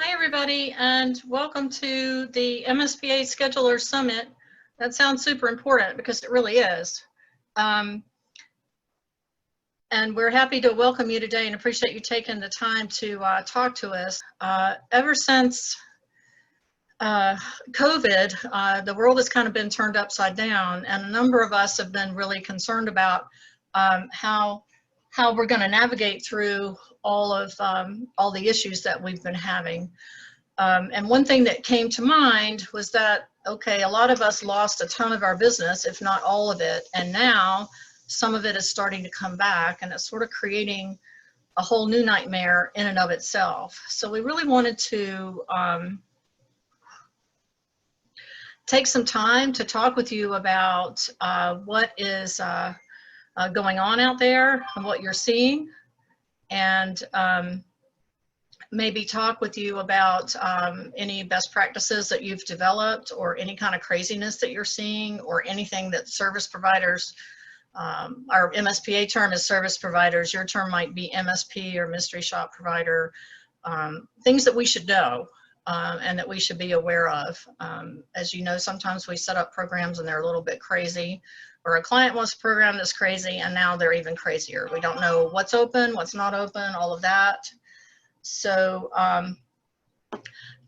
Hi, everybody, and welcome to the MSPA Scheduler Summit. That sounds super important because it really is. And we're happy to welcome you today and appreciate you taking the time to talk to us. Ever since COVID, the world has kind of been turned upside down, and a number of us have been really concerned about how we're going to navigate through all the issues that we've been having. And one thing that came to mind was that, okay, a lot of us lost a ton of our business, if not all of it, and now some of it is starting to come back, and it's sort of creating a whole new nightmare in and of itself. So we really wanted to take some time to talk with you about what is going on out there and what you're seeing, and maybe talk with you about any best practices that you've developed, or any kind of craziness that you're seeing, or anything that service providers, our MSPA term is service providers, your term might be MSP or mystery shop provider, things that we should know and that we should be aware of. As you know, sometimes we set up programs and they're a little bit crazy, or a client wants a program that's crazy and now they're even crazier. We don't know what's open, what's not open, all of that. So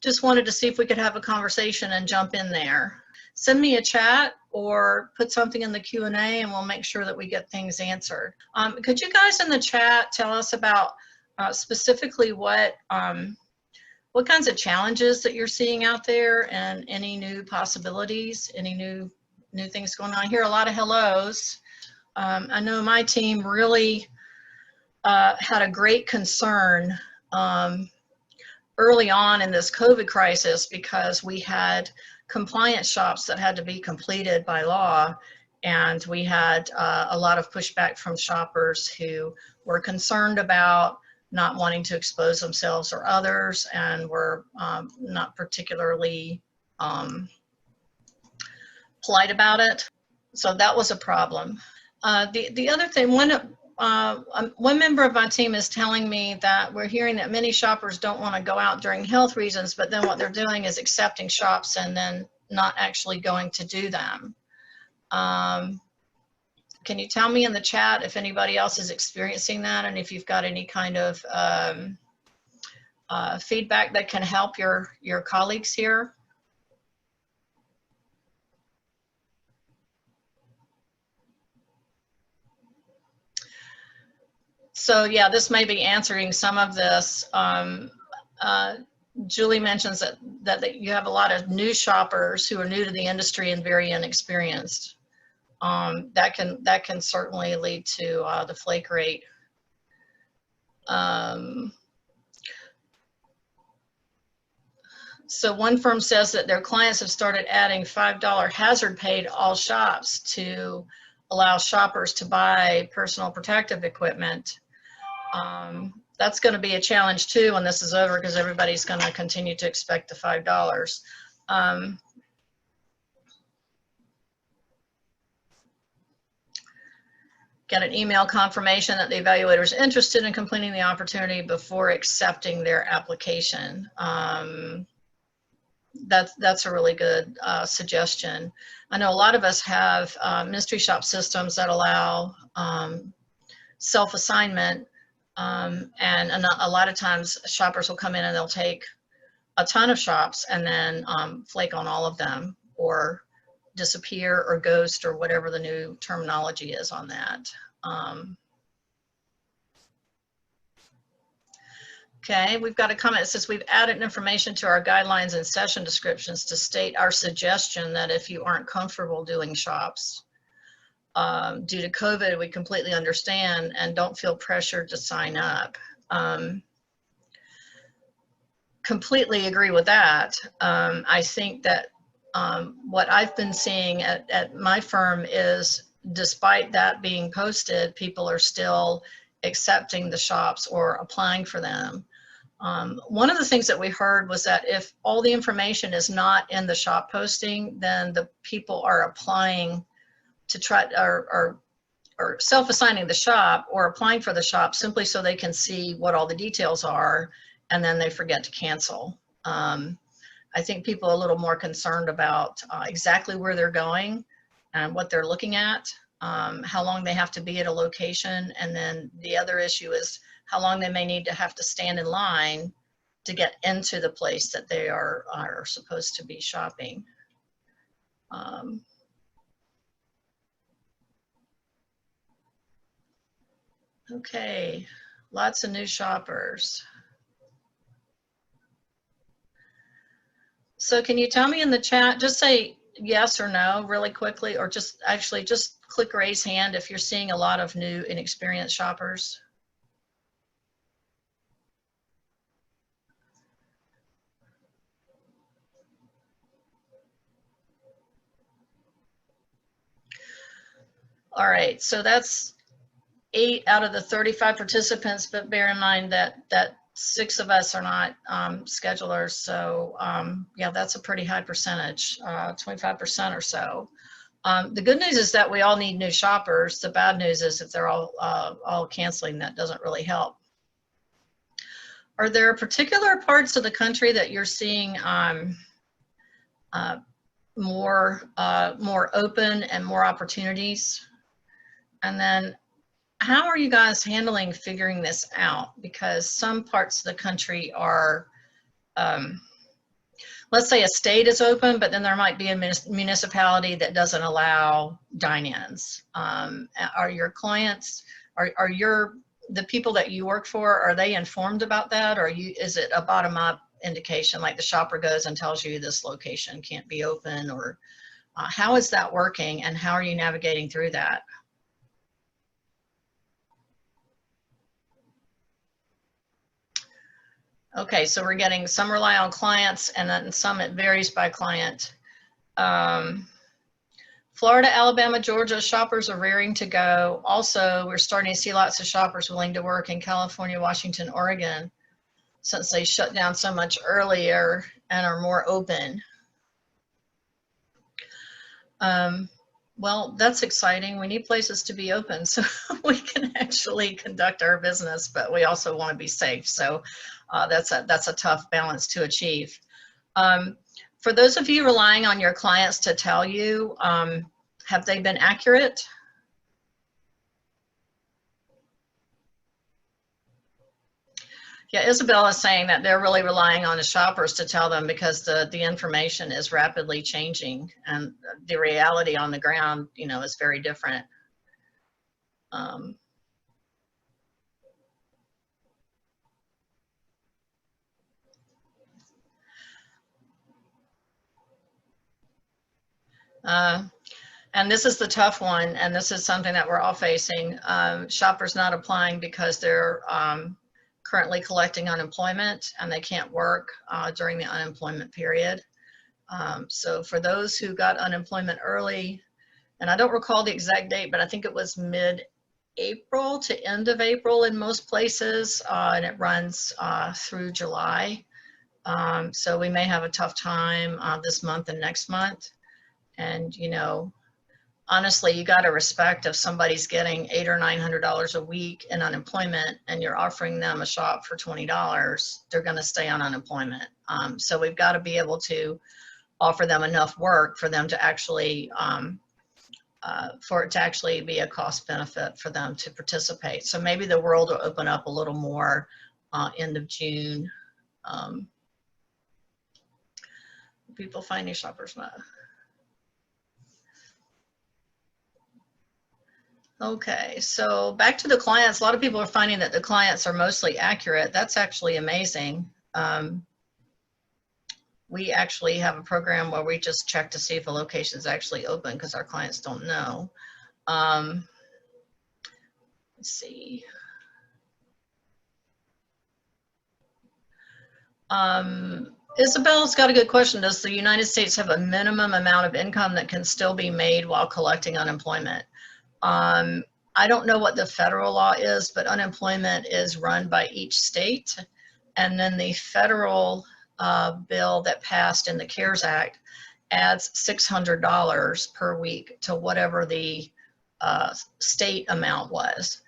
just wanted to see if we could have a conversation and jump in there. Send me a chat or put something in the Q&A and we'll make sure that we get things answered. Could you guys in the chat tell us about specifically what kinds of challenges that you're seeing out there, and any new possibilities, any new things going on? I hear a lot of hellos. I know my team really had a great concern early on in this COVID crisis, because we had compliance shops that had to be completed by law, and we had a lot of pushback from shoppers who were concerned about not wanting to expose themselves or others, and were not particularly polite about it. So that was a problem. The other thing, one member of my team is telling me that we're hearing that many shoppers don't want to go out during health reasons, but then what they're doing is accepting shops and then not actually going to do them. Can you tell me in the chat if anybody else is experiencing that, and if you've got any kind of feedback that can help your colleagues here? So yeah, this may be answering some of this. Julie mentions that you have a lot of new shoppers who are new to the industry and very inexperienced. That can certainly lead to the flake rate. So one firm says that their clients have started adding $5 hazard pay to all shops to allow shoppers to buy personal protective equipment. That's going to be a challenge too when this is over, because everybody's going to continue to expect the $5. Get an email confirmation that the evaluator is interested in completing the opportunity before accepting their application. That's a really good suggestion. I know a lot of us have mystery shop systems that allow self-assignment, and a lot of times shoppers will come in and they'll take a ton of shops and then flake on all of them, or disappear, or ghost, or whatever the new terminology is on that. Okay, we've got a comment that says we've added information to our guidelines and session descriptions to state our suggestion that if you aren't comfortable doing shops due to COVID, we completely understand and don't feel pressured to sign up. Completely agree with that. I think that what I've been seeing at my firm is, despite that being posted, people are still accepting the shops or applying for them. One of the things that we heard was that if all the information is not in the shop posting, then the people are applying to try, or self-assigning the shop or applying for the shop simply so they can see what all the details are, and then they forget to cancel. I think people are a little more concerned about exactly where they're going and what they're looking at, how long they have to be at a location, and then the other issue is how long they may need to have to stand in line to get into the place that they are supposed to be shopping. Okay, lots of new shoppers. So can you tell me in the chat, just say yes or no really quickly, or just actually just click raise hand if you're seeing a lot of new inexperienced shoppers. All right, so that's 8 out of the 35 participants, but bear in mind that 6 of us are not schedulers. So yeah, that's a pretty high percentage, 25% or so. The good news is that we all need new shoppers. The bad news is if they're all canceling, that doesn't really help. Are there particular parts of the country that you're seeing more open and more opportunities? And then how are you guys handling figuring this out? Because some parts of the country are, let's say a state is open, but then there might be a municipality that doesn't allow dine-ins. Are your clients, the people that you work for, are they informed about that? Or is it a bottom-up indication, like the shopper goes and tells you this location can't be open? Or how is that working, and how are you navigating through that? Okay, so we're getting some rely on clients, and then some it varies by client. Florida, Alabama, Georgia, shoppers are raring to go. Also, we're starting to see lots of shoppers willing to work in California, Washington, Oregon, since they shut down so much earlier and are more open. Well, that's exciting. We need places to be open so we can actually conduct our business, but we also want to be safe. So that's a tough balance to achieve. For those of you relying on your clients to tell you, have they been accurate? Yeah, Isabel is saying that they're really relying on the shoppers to tell them, because the information is rapidly changing and the reality on the ground, you know, is very different. And this is the tough one, and this is something that we're all facing. Shoppers not applying because they're currently collecting unemployment and they can't work during the unemployment period. So for those who got unemployment early, and I don't recall the exact date, but I think it was mid-April to end of April in most places, and it runs through July. So we may have a tough time this month and next month. And, you know, honestly, you got to respect if somebody's getting $800 or $900 a week in unemployment and you're offering them a shop for $20, they're going to stay on unemployment. So we've got to be able to offer them enough work for them to actually, for it to actually be a cost benefit for them to participate. So maybe the world will open up a little more end of June. People find new shoppers now. Okay, so back to the clients. A lot of people are finding that the clients are mostly accurate. That's actually amazing. We actually have a program where we just check to see if a location is actually open because our clients don't know. Let's see. Isabel's got a good question. Does the United States have a minimum amount of income that can still be made while collecting unemployment? I don't know what the federal law is, but unemployment is run by each state. And then the federal bill that passed in the CARES Act adds $600 per week to whatever the state amount was.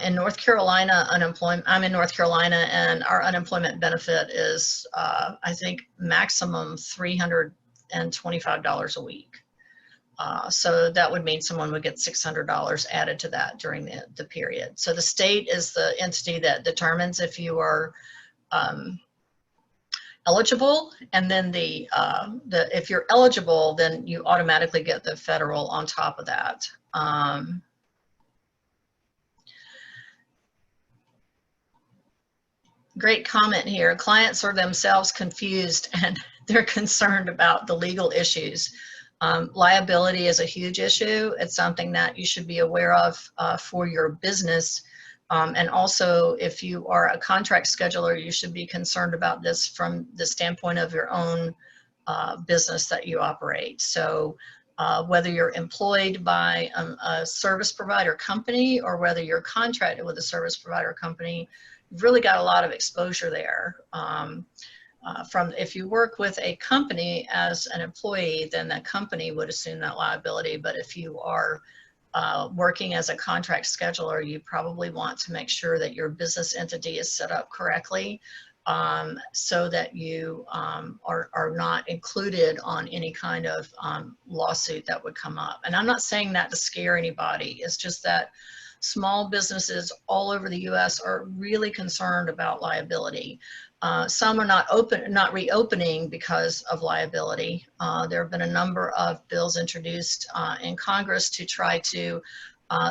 In North Carolina, I'm in North Carolina, and our unemployment benefit is, I think, maximum $325 a week. So that would mean someone would get $600 added to that during the period. So the state is the entity that determines if you are eligible, and then if you're eligible, then you automatically get the federal on top of that. Great comment here. Clients are themselves confused and they're concerned about the legal issues. Liability is a huge issue. It's something that you should be aware of for your business. And also, if you are a contract scheduler, you should be concerned about this from the standpoint of your own business that you operate. So whether you're employed by a service provider company or whether you're contracted with a service provider company, you've really got a lot of exposure there. If you work with a company as an employee, then that company would assume that liability. But if you are working as a contract scheduler, you probably want to make sure that your business entity is set up correctly so that you are not included on any kind of lawsuit that would come up. And I'm not saying that to scare anybody. It's just that small businesses all over the U.S. are really concerned about liability. Some are not reopening because of liability. There have been a number of bills introduced in Congress to try to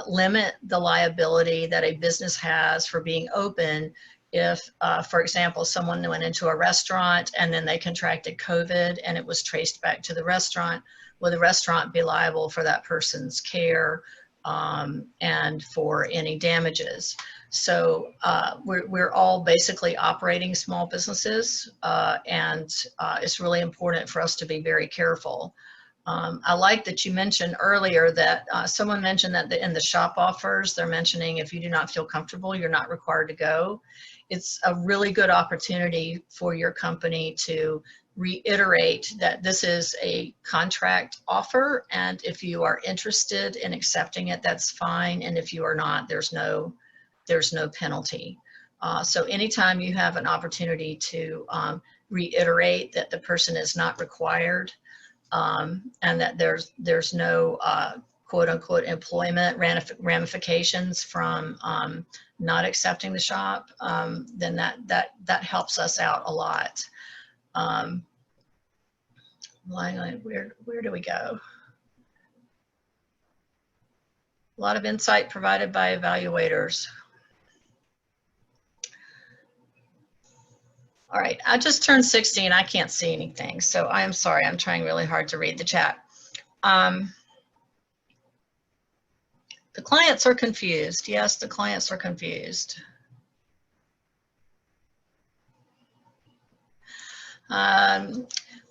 limit the liability that a business has for being open if, for example, someone went into a restaurant and then they contracted COVID and it was traced back to the restaurant. Will the restaurant be liable for that person's care and for any damages? So we're all basically operating small businesses, and it's really important for us to be very careful. I like that you mentioned earlier that someone mentioned that in the shop offers, they're mentioning if you do not feel comfortable, you're not required to go. It's a really good opportunity for your company to reiterate that this is a contract offer, and if you are interested in accepting it, that's fine, and if you are not, there's no penalty. So anytime you have an opportunity to reiterate that the person is not required and that there's no quote unquote employment ramifications from not accepting the shop, then that helps us out a lot. Where do we go? A lot of insight provided by evaluators. All right, I just turned 60 and I can't see anything, so I am sorry. I'm trying really hard to read the chat. The clients are confused. Yes, the clients are confused.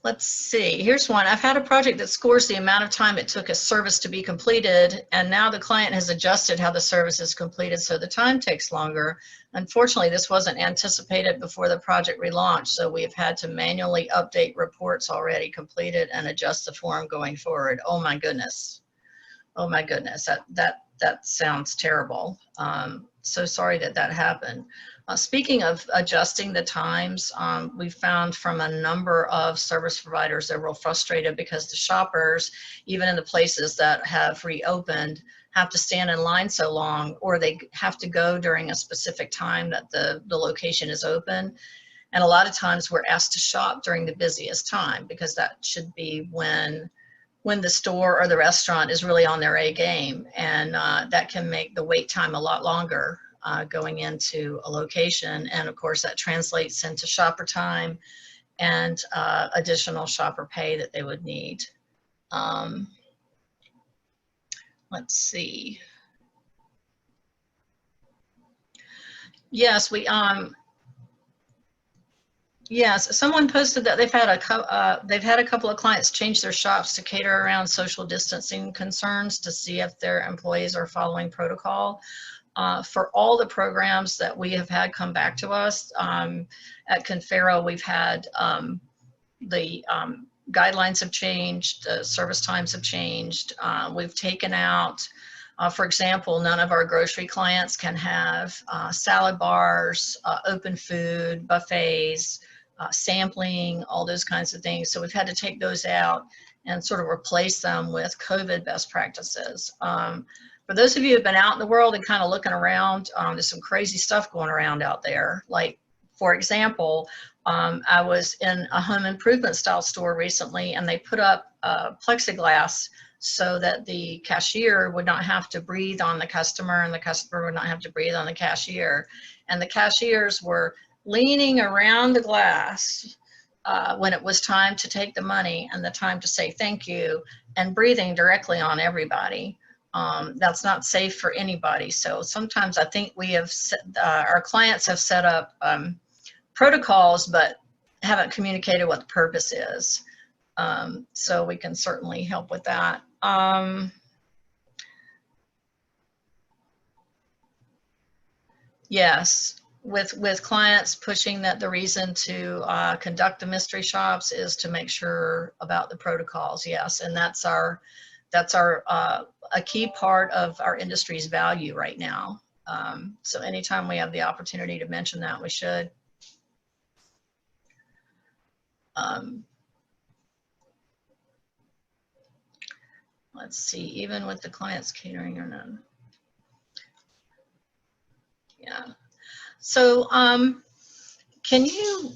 Let's see, here's one. I've had a project that scores the amount of time it took a service to be completed, and now the client has adjusted how the service is completed, so the time takes longer. Unfortunately, this wasn't anticipated before the project relaunched, so we've had to manually update reports already completed and adjust the form going forward. Oh my goodness. Oh my goodness, that sounds terrible. So sorry that happened. Speaking of adjusting the times, we found from a number of service providers they're real frustrated because the shoppers, even in the places that have reopened, have to stand in line so long, or they have to go during a specific time that the location is open. And a lot of times we're asked to shop during the busiest time because that should be when the store or the restaurant is really on their A game, and that can make the wait time a lot longer going into a location. And of course that translates into shopper time and additional shopper pay that they would need. Let's see. Yes, yes, someone posted that they've had a couple of clients change their shops to cater around social distancing concerns to see if their employees are following protocol. For all the programs that we have had come back to us at Confero, we've had the guidelines have changed, the service times have changed. We've taken out For example, none of our grocery clients can have salad bars, open food, buffets, sampling, all those kinds of things. So we've had to take those out and sort of replace them with COVID best practices. For those of you who have been out in the world and kind of looking around, there's some crazy stuff going around out there. Like, for example, I was in a home improvement style store recently, and they put up plexiglass so that the cashier would not have to breathe on the customer, and the customer would not have to breathe on the cashier. And the cashiers were leaning around the glass when it was time to take the money and the time to say thank you, and breathing directly on everybody. That's not safe for anybody. So sometimes I think we have our clients have set up protocols, but haven't communicated what the purpose is. So we can certainly help with that. Yes, with clients pushing that the reason to conduct the mystery shops is to make sure about the protocols. Yes, and that's our a key part of our industry's value right now. So anytime we have the opportunity to mention that, we should. Let's see, even with the clients catering or none. Yeah. So can you,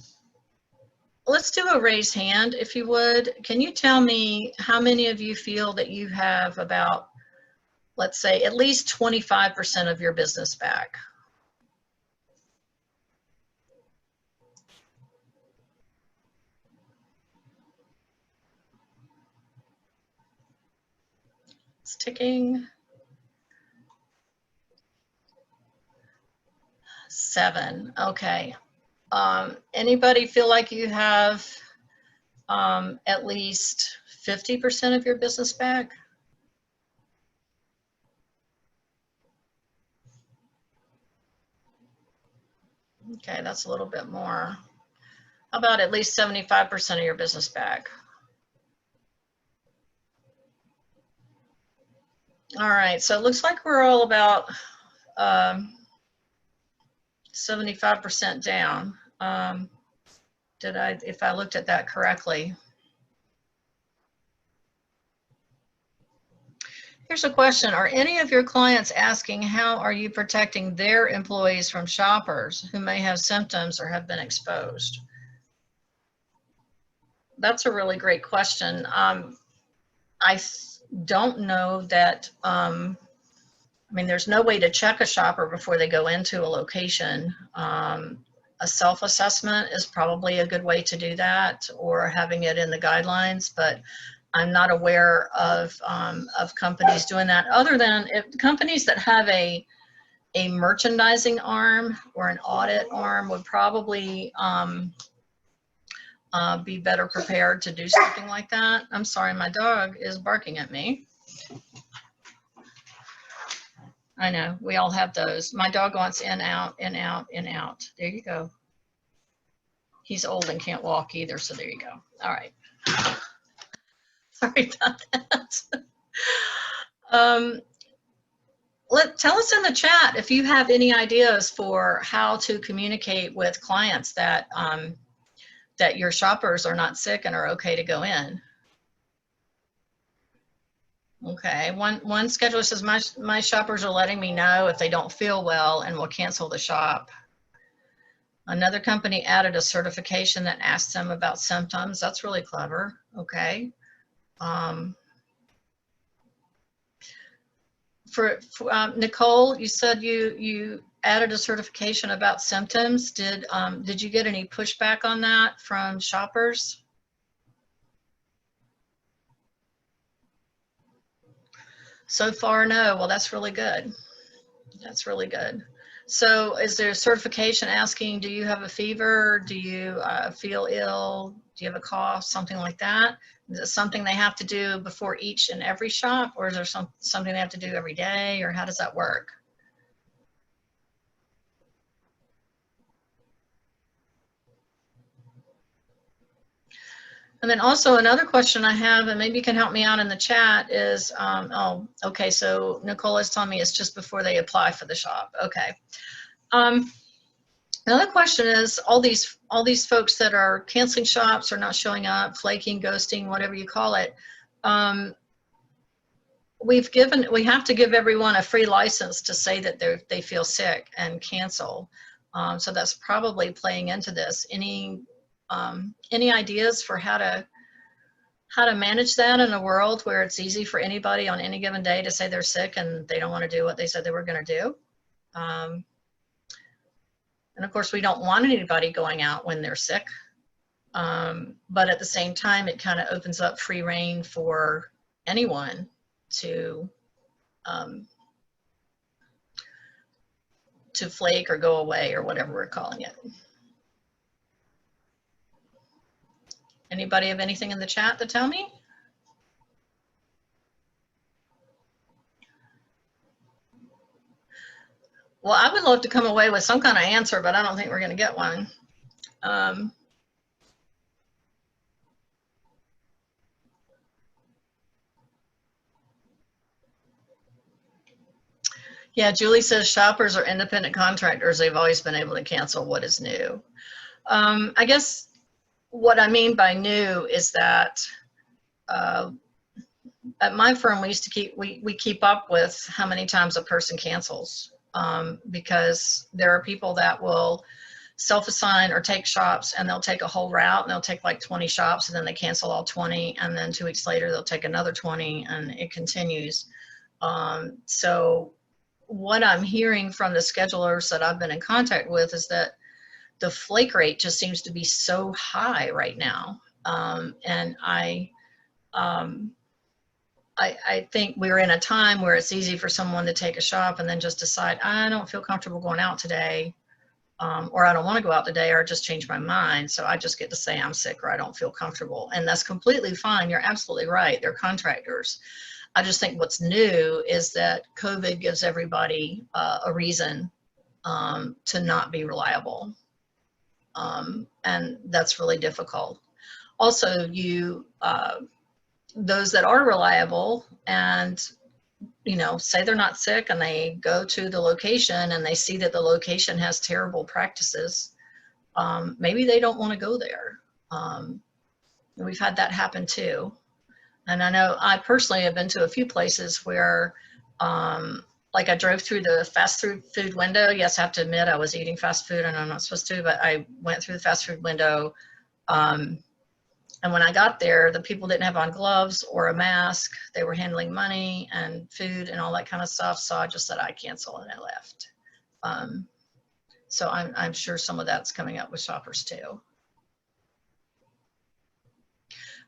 let's do a raised hand if you would. Can you tell me how many of you feel that you have about, let's say, at least 25% of your business back? It's ticking. 7, okay. Anybody feel like you have at least 50% of your business back? Okay, that's a little bit more. How about at least 75% of your business back? All right, so it looks like we're all about 75% down. If I looked at that correctly? Here's a question. Are any of your clients asking how are you protecting their employees from shoppers who may have symptoms or have been exposed? That's a really great question. I don't know that, I mean, there's no way to check a shopper before they go into a location. A self-assessment is probably a good way to do that, or having it in the guidelines, but I'm not aware of companies doing that, other than if companies that have a merchandising arm or an audit arm would probably be better prepared to do something like that. I'm sorry, my dog is barking at me. I know, we all have those. My dog wants in, out, in, out, in, out. There you go. He's old and can't walk either, so there you go. All right. Sorry about that. Tell us in the chat if you have any ideas for how to communicate with clients that that your shoppers are not sick and are okay to go in. Okay, one scheduler says my shoppers are letting me know if they don't feel well and will cancel the shop. Another company added a certification that asks them about symptoms. That's really clever. Okay. For Nicole, you said you added a certification about symptoms. Did you get any pushback on that from shoppers? So far, no. Well, that's really good. That's really good. So is there a certification asking, do you have a fever? Do you feel ill? Do you have a cough? Something like that? Is it something they have to do before each and every shop, or is there something they have to do every day, or how does that work? And then also another question I have, and maybe you can help me out in the chat, is, oh, okay, so Nicola's telling me it's just before they apply for the shop. Okay. Another question is, all these folks that are canceling shops or not showing up, flaking, ghosting, whatever you call it, we have to give everyone a free license to say that they feel sick and cancel. So that's probably playing into this. Any ideas for how to manage that in a world where it's easy for anybody on any given day to say they're sick and they don't want to do what they said they were going to do? And of course, we don't want anybody going out when they're sick. But at the same time, it kind of opens up free reign for anyone to flake or go away or whatever we're calling it. Anybody have anything in the chat to tell me? Well, I would love to come away with some kind of answer, but I don't think we're going to get one. Yeah, Julie says shoppers are independent contractors. They've always been able to cancel. What is new? I guess what I mean by new is that at my firm, we keep up with how many times a person cancels, because there are people that will self-assign or take shops, and they'll take a whole route, and they'll take like 20 shops, and then they cancel all 20, and then 2 weeks later they'll take another 20, and it continues. So what I'm hearing from the schedulers that I've been in contact with is that the flake rate just seems to be so high right now. And I think we're in a time where it's easy for someone to take a shop and then just decide, I don't feel comfortable going out today, or I don't want to go out today, or just change my mind. So I just get to say I'm sick or I don't feel comfortable. And that's completely fine. You're absolutely right. They're contractors. I just think what's new is that COVID gives everybody a reason to not be reliable. And that's really difficult. Also, those that are reliable and, say they're not sick, and they go to the location and they see that the location has terrible practices, maybe they don't want to go there. We've had that happen too. And I know I personally have been to a few places where, like I drove through the fast food window. Yes, I have to admit I was eating fast food and I'm not supposed to, but I went through the fast food window. And when I got there, the people didn't have on gloves or a mask. They were handling money and food and all that kind of stuff. So I just said I cancel, and I left. So I'm sure some of that's coming up with shoppers too.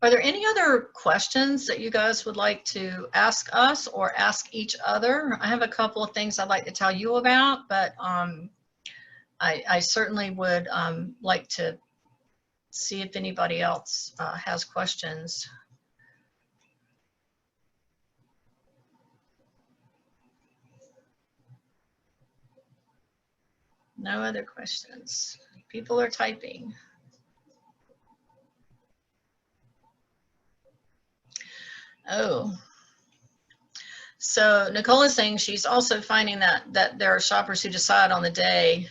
Are there any other questions that you guys would like to ask us or ask each other? I have a couple of things I'd like to tell you about, but I certainly would like to see if anybody else has questions. No other questions. People are typing. Oh, so Nicole is saying she's also finding that there are shoppers who decide on the day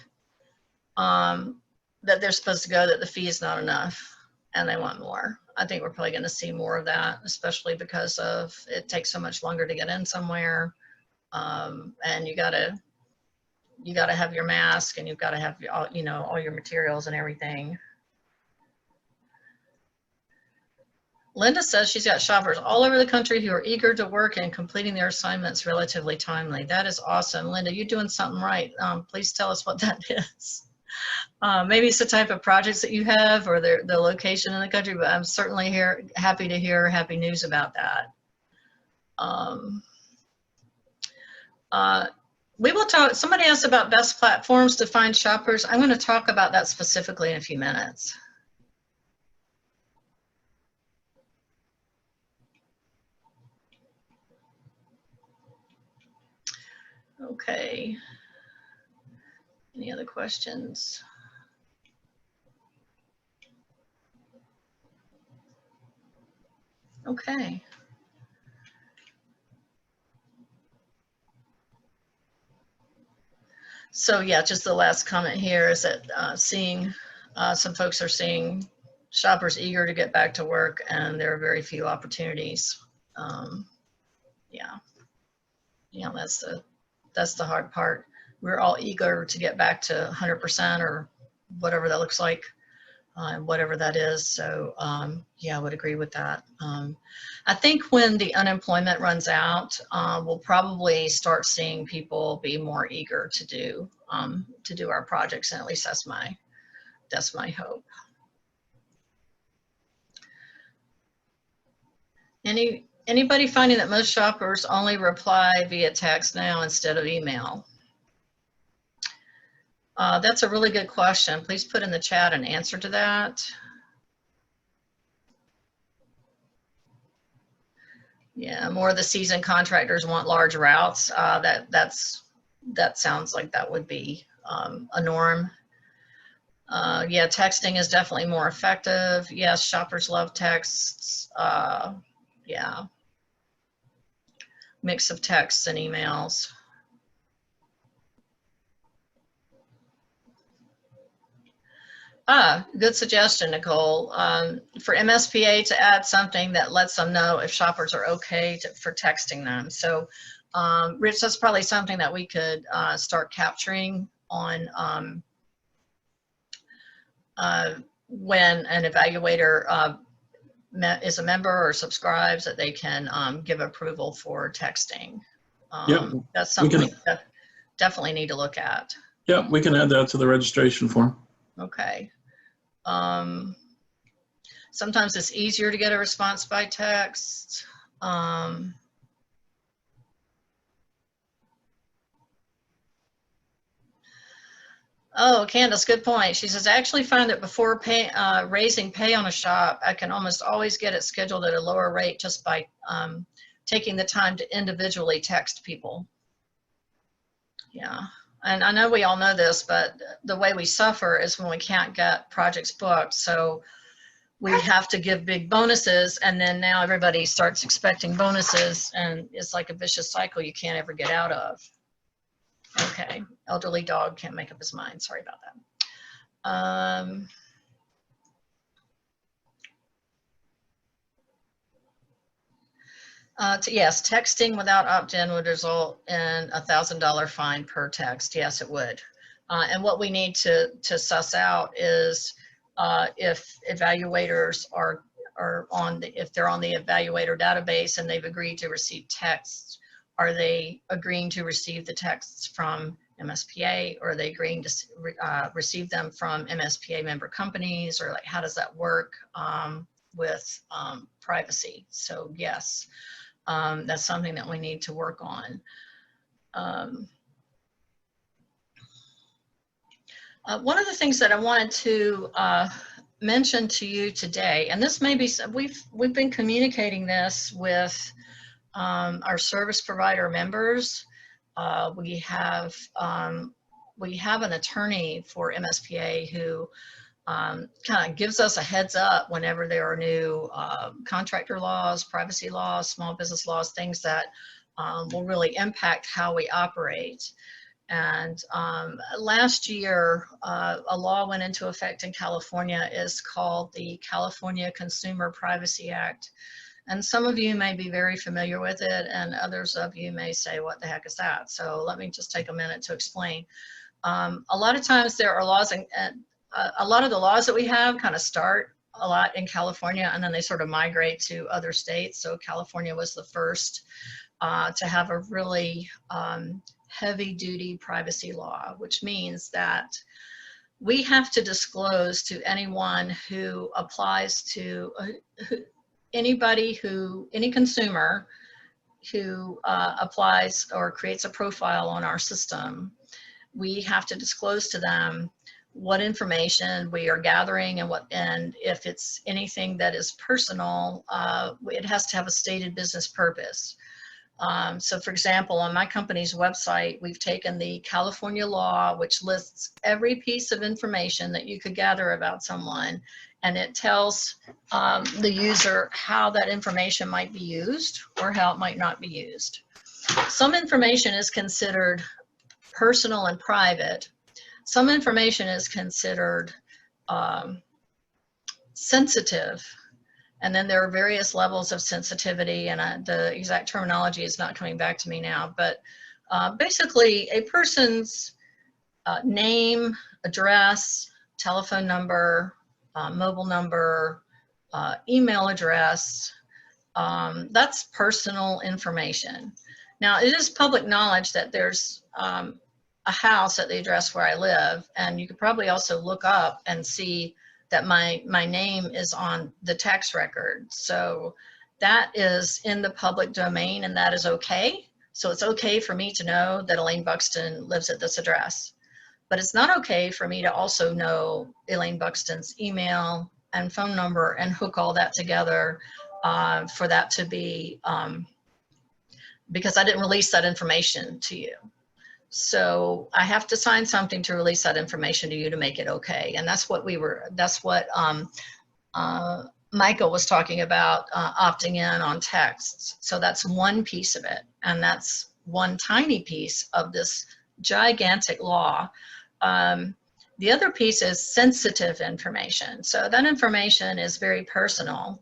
that they're supposed to go that the fee is not enough and they want more. I think we're probably going to see more of that, especially because of it takes so much longer to get in somewhere, and you got to have your mask, and you've got to have all your materials and everything. Linda says she's got shoppers all over the country who are eager to work and completing their assignments relatively timely. That is awesome. Linda, you're doing something right. Please tell us what that is. Maybe it's the type of projects that you have or the location in the country, but I'm certainly happy to hear happy news about that. We will talk, somebody asked about best platforms to find shoppers. I'm going to talk about that specifically in a few minutes. Okay. Any other questions? Okay. So yeah, just the last comment here is that some folks are seeing shoppers eager to get back to work, and there are very few opportunities. Yeah, that's the hard part. We're all eager to get back to 100% or whatever that looks like, whatever that is. So yeah, I would agree with that. I think when the unemployment runs out, we'll probably start seeing people be more eager to do our projects, and at least that's my hope. Anybody finding that most shoppers only reply via text now instead of email? That's a really good question. Please put in the chat an answer to that. Yeah, more of the seasoned contractors want large routes. That sounds like that would be a norm. Yeah, texting is definitely more effective. Yes, shoppers love texts. Yeah, mix of texts and emails. Good suggestion, Nicole. For MSPA to add something that lets them know if shoppers are okay for texting them. So, Rich, that's probably something that we could start capturing on when an evaluator is a member or subscribes, that they can give approval for texting. Yeah, that's something we definitely need to look at. Yeah, we can add that to the registration form. Okay. Sometimes it's easier to get a response by text. Oh, Candace, good point. She says, I actually find that before raising pay on a shop, I can almost always get it scheduled at a lower rate just by taking the time to individually text people. Yeah, and I know we all know this, but the way we suffer is when we can't get projects booked. So we have to give big bonuses, and then now everybody starts expecting bonuses, and it's like a vicious cycle you can't ever get out of. Okay, elderly dog can't make up his mind. Sorry about that. Yes, texting without opt-in would result in a $1,000 fine per text. Yes, it would. And what we need to suss out is if evaluators are if they're on the evaluator database and they've agreed to receive texts, are they agreeing to receive the texts from MSPA, or are they agreeing to receive them from MSPA member companies, or like how does that work with privacy? So yes, that's something that we need to work on. One of the things that I wanted to mention to you today, and this may be, we've been communicating this with our service provider members. We have an attorney for MSPA who kind of gives us a heads up whenever there are new contractor laws, privacy laws, small business laws, things that will really impact how we operate. And last year, a law went into effect in California. Is called the California Consumer Privacy Act. And some of you may be very familiar with it, and others of you may say, what the heck is that? So let me just take a minute to explain. A lot of times there are laws, and a lot of the laws that we have kind of start a lot in California, and then they sort of migrate to other states. So California was the first to have a really heavy-duty privacy law, which means that we have to disclose to anyone who applies to any consumer who applies or creates a profile on our system. We have to disclose to them what information we are gathering, and if it's anything that is personal, it has to have a stated business purpose. So for example, on my company's website, we've taken the California law, which lists every piece of information that you could gather about someone, and it tells the user how that information might be used or how it might not be used. Some information is considered personal and private. Some information is considered sensitive. And then there are various levels of sensitivity, and the exact terminology is not coming back to me now, but basically a person's name, address, telephone number, mobile number, email address, that's personal information. Now, it is public knowledge that there's a house at the address where I live, and you could probably also look up and see that my name is on the tax record. So that is in the public domain, and that is okay. So it's okay for me to know that Elaine Buxton lives at this address. But it's not okay for me to also know Elaine Buxton's email and phone number and hook all that together for that to be, because I didn't release that information to you. So I have to sign something to release that information to you to make it okay. And that's what Michael was talking about, opting in on texts. So that's one piece of it. And that's one tiny piece of this gigantic law. The other piece is sensitive information. So that information is very personal,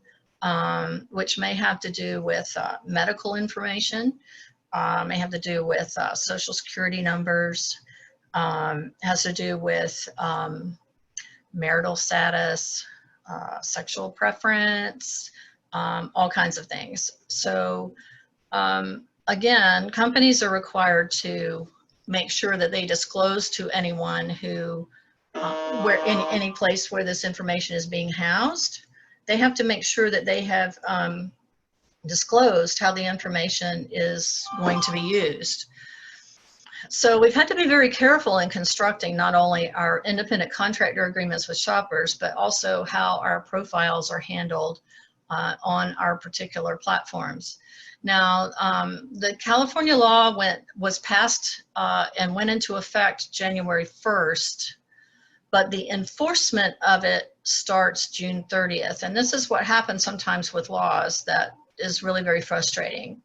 which may have to do with medical information. May have to do with social security numbers, has to do with marital status, sexual preference, all kinds of things. So again, companies are required to make sure that they disclose to anyone who, where any place where this information is being housed, they have to make sure that they have disclosed how the information is going to be used. So we've had to be very careful in constructing not only our independent contractor agreements with shoppers, but also how our profiles are handled on our particular platforms. Now, the California law was passed and went into effect January 1st, but the enforcement of it starts June 30th. And this is what happens sometimes with laws that is really very frustrating.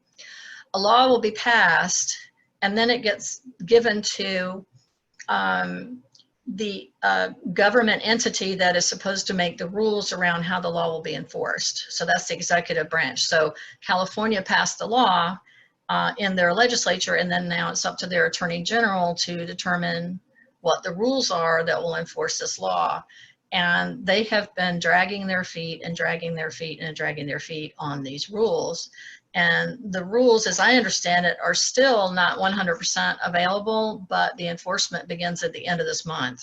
A law will be passed, and then it gets given to the government entity that is supposed to make the rules around how the law will be enforced. So that's the executive branch. So California passed the law in their legislature, and then now it's up to their attorney general to determine what the rules are that will enforce this law. And they have been dragging their feet and dragging their feet and dragging their feet on these rules. And the rules, as I understand it, are still not 100% available, but the enforcement begins at the end of this month.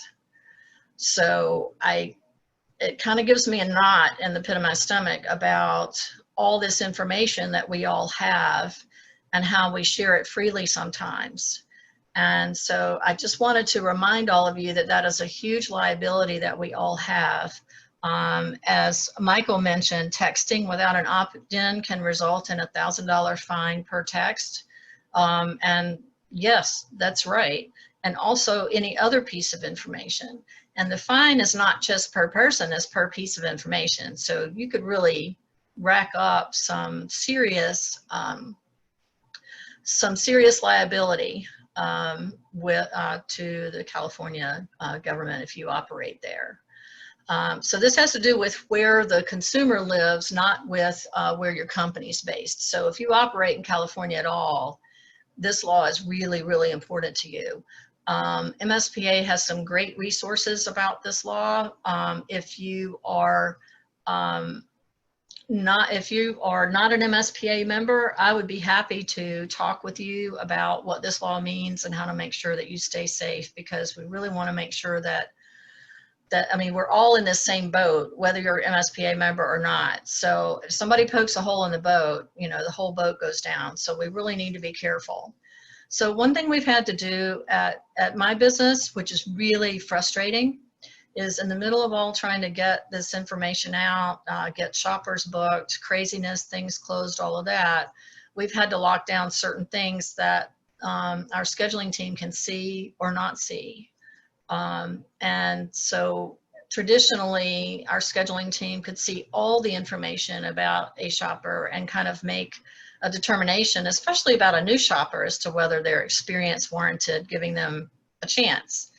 So it kind of gives me a knot in the pit of my stomach about all this information that we all have and how we share it freely sometimes. And so I just wanted to remind all of you that that is a huge liability that we all have. As Michael mentioned, texting without an opt-in can result in a $1,000 fine per text. And yes, that's right. And also any other piece of information. And the fine is not just per person, it's per piece of information. So you could really rack up some serious liability to the California government if you operate there. So this has to do with where the consumer lives, not with where your company's based. So if you operate in California at all, this law is really, really important to you. MSPA has some great resources about this law. If you are not an MSPA member, I would be happy to talk with you about what this law means and how to make sure that you stay safe, because we really want to make sure that I mean, we're all in this same boat, whether you're an MSPA member or not. So if somebody pokes a hole in the boat, you know, the whole boat goes down. So we really need to be careful. So one thing we've had to do at my business, which is really frustrating, is in the middle of all trying to get this information out, get shoppers booked, craziness, things closed, all of that, we've had to lock down certain things that our scheduling team can see or not see. And so traditionally, our scheduling team could see all the information about a shopper and kind of make a determination, especially about a new shopper, as to whether their experience warranted giving them a chance.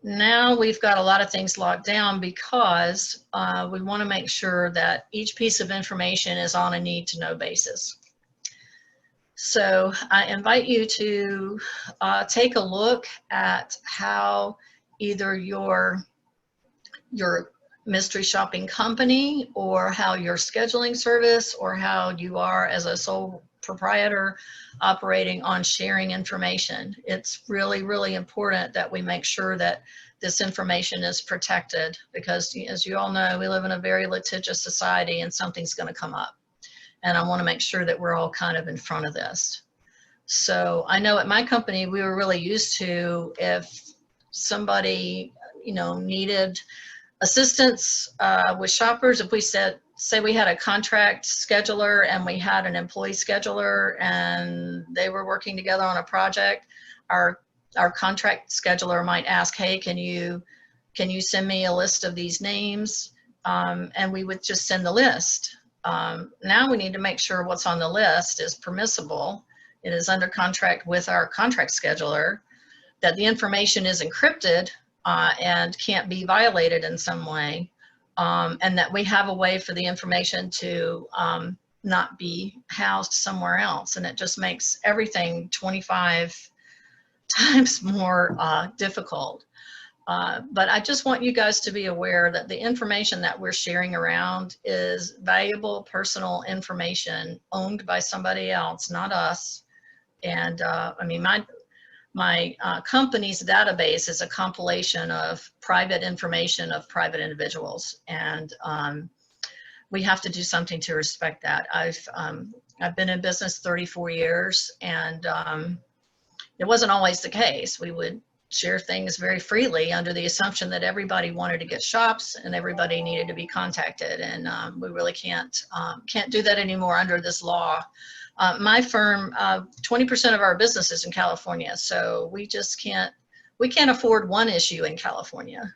Now we've got a lot of things locked down because we want to make sure that each piece of information is on a need-to-know basis. So I invite you to take a look at how either your mystery shopping company, or how your scheduling service, or how you are as a sole proprietor operating on sharing information. It's really, really important that we make sure that this information is protected, because as you all know, we live in a very litigious society and something's going to come up. And I want to make sure that we're all kind of in front of this. So I know at my company, we were really used to, if somebody, needed assistance with shoppers, if we say we had a contract scheduler and we had an employee scheduler and they were working together on a project, our contract scheduler might ask, hey, can you send me a list of these names? And we would just send the list. Now we need to make sure what's on the list is permissible. It is under contract with our contract scheduler, that the information is encrypted and can't be violated in some way, and that we have a way for the information to not be housed somewhere else. And it just makes everything 25 times more difficult. But I just want you guys to be aware that the information that we're sharing around is valuable personal information owned by somebody else, not us. And I mean, my company's database is a compilation of private information of private individuals, and we have to do something to respect that. I've been in business 34 years, and it wasn't always the case. We would share things very freely under the assumption that everybody wanted to get shops and everybody needed to be contacted, and we really can't do that anymore under this law. My firm, 20% of our business is in California, so we can't afford one issue in California.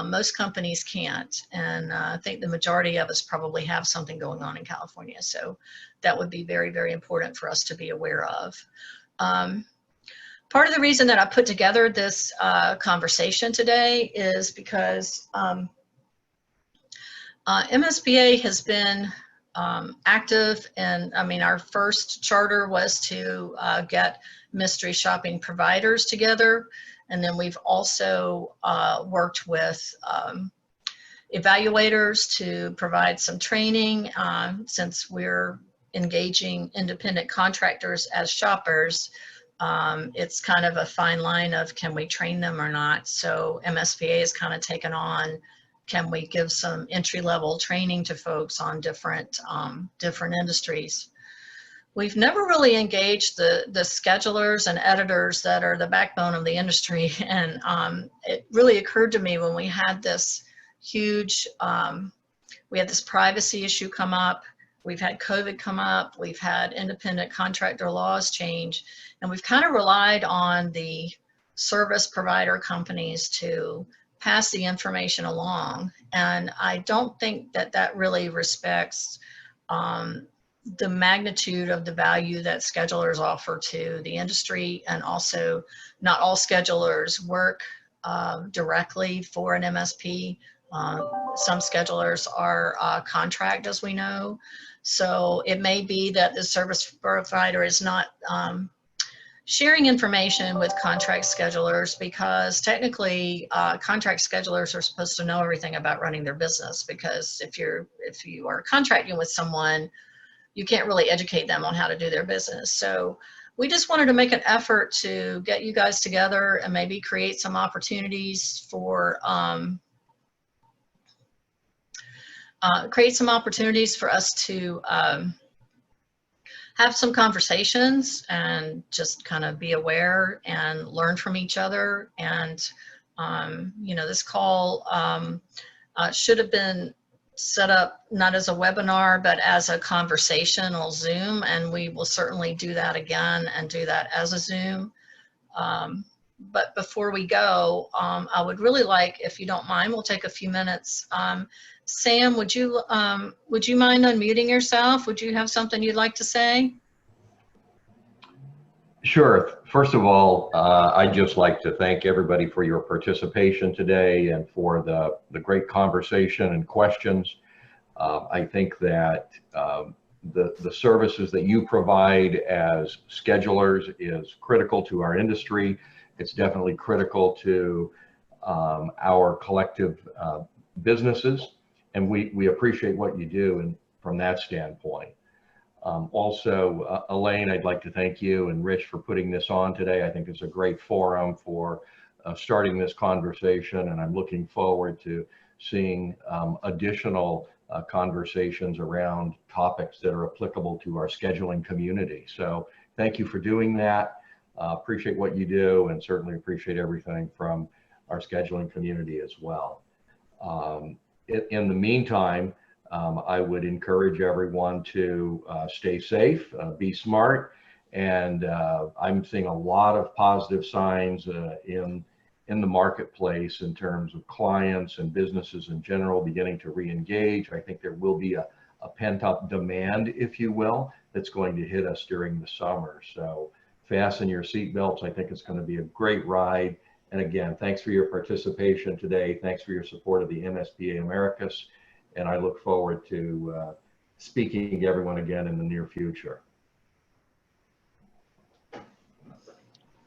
Most companies can't, and I think the majority of us probably have something going on in California, so that would be very, very important for us to be aware of. Part of the reason that I put together this conversation today is because MSPA has been active, and I mean, our first charter was to get mystery shopping providers together, and then we've also worked with evaluators to provide some training, since we're engaging independent contractors as shoppers. It's kind of a fine line of, can we train them or not? So MSPA has kind of taken on, can we give some entry-level training to folks on different industries? We've never really engaged the schedulers and editors that are the backbone of the industry, and it really occurred to me when we had this huge, we had this privacy issue come up, we've had COVID come up, we've had independent contractor laws change, and we've kind of relied on the service provider companies to pass the information along. And I don't think that that really respects the magnitude of the value that schedulers offer to the industry. And also, not all schedulers work directly for an MSP. Some schedulers are contract, as we know. So it may be that the service provider is not sharing information with contract schedulers, because technically contract schedulers are supposed to know everything about running their business, because if you are contracting with someone, you can't really educate them on how to do their business. So we just wanted to make an effort to get you guys together and maybe create some opportunities for us to have some conversations and just kind of be aware and learn from each other. And, this call should have been set up not as a webinar, but as a conversational Zoom, and we will certainly do that again and do that as a Zoom. But before we go, I would really like, if you don't mind, we'll take a few minutes. Sam, would you mind unmuting yourself? Would you have something you'd like to say? Sure. First of all, I'd just like to thank everybody for your participation today and for the great conversation and questions. I think that the services that you provide as schedulers is critical to our industry. It's definitely critical to our collective businesses, and we appreciate what you do and from that standpoint. Also, Elaine, I'd like to thank you and Rich for putting this on today. I think it's a great forum for starting this conversation, and I'm looking forward to seeing additional conversations around topics that are applicable to our scheduling community. So thank you for doing that. Appreciate what you do, and certainly appreciate everything from our scheduling community as well. In the meantime, I would encourage everyone to stay safe, be smart, and I'm seeing a lot of positive signs in the marketplace in terms of clients and businesses in general beginning to re-engage. I think there will be a pent-up demand, if you will, that's going to hit us during the summer. So fasten your seatbelts. I think it's going to be a great ride. And again, thanks for your participation today. Thanks for your support of the MSPA Americas. And I look forward to speaking to everyone again in the near future.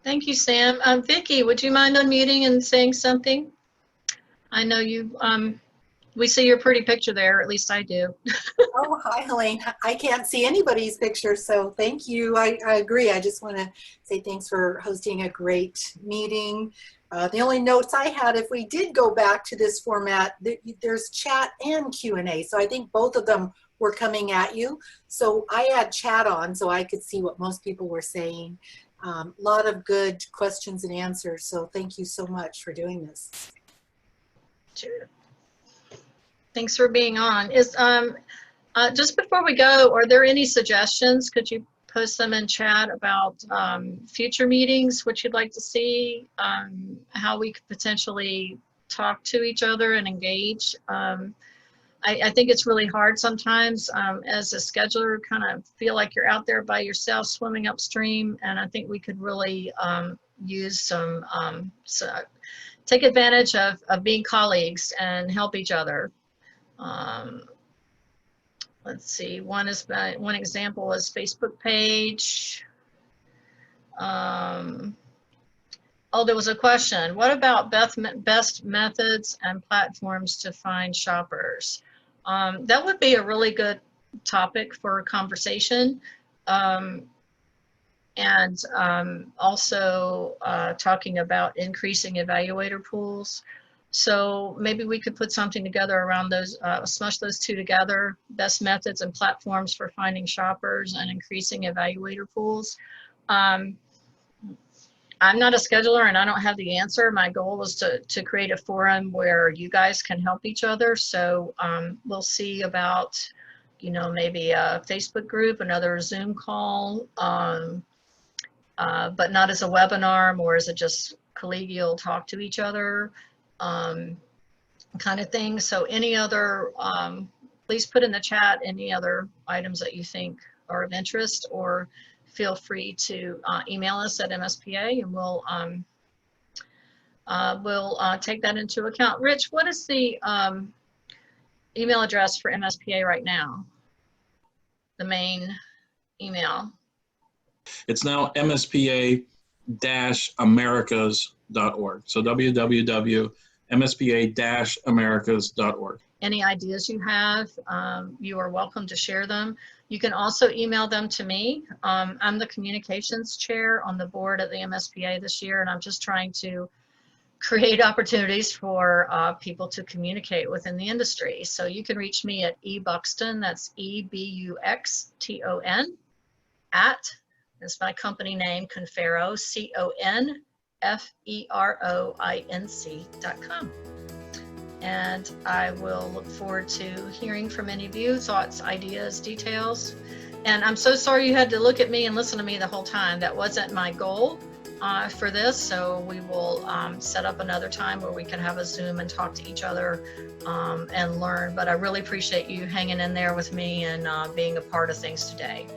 Thank you, Sam. Vicki, would you mind unmuting and saying something? I know you, we see your pretty picture there, at least I do. Oh, hi, Helene. I can't see anybody's picture, so thank you. I agree. I just want to say thanks for hosting a great meeting. The only notes I had, if we did go back to this format, there's chat and Q&A. So I think both of them were coming at you. So I had chat on so I could see what most people were saying. A lot of good questions and answers. So thank you so much for doing this. Sure. Thanks for being on. Just before we go, are there any suggestions? Could you post them in chat about future meetings, what you'd like to see, how we could potentially talk to each other and engage? I think it's really hard sometimes as a scheduler, kind of feel like you're out there by yourself swimming upstream, and I think we could really use some, take advantage of being colleagues and help each other. Let's see, one example is Facebook page. Oh, there was a question. What about best methods and platforms to find shoppers? That would be a really good topic for a conversation. Also talking about increasing evaluator pools. So maybe we could put something together around those, smush those two together, best methods and platforms for finding shoppers and increasing evaluator pools. I'm not a scheduler and I don't have the answer. My goal was to create a forum where you guys can help each other. So we'll see about, you know, maybe a Facebook group, another Zoom call, but not as a webinar, more as a just collegial talk to each other. Kind of thing. So any other, please put in the chat any other items that you think are of interest, or feel free to email us at MSPA and we'll take that into account. Rich, what is the email address for MSPA right now? The main email. It's now MSPA-Americas.org. So www.MSPA-Americas.org. Any ideas you have, you are welcome to share them. You can also email them to me. I'm the communications chair on the board at the MSPA this year, and I'm just trying to create opportunities for people to communicate within the industry. So you can reach me at ebuxton, that's EBUXTON, that's my company name, Confero, CONFEROINC.com. And I will look forward to hearing from any of you, thoughts, ideas, details. And I'm so sorry you had to look at me and listen to me the whole time. That wasn't my goal for this. So we will set up another time where we can have a Zoom and talk to each other and learn. But I really appreciate you hanging in there with me and being a part of things today.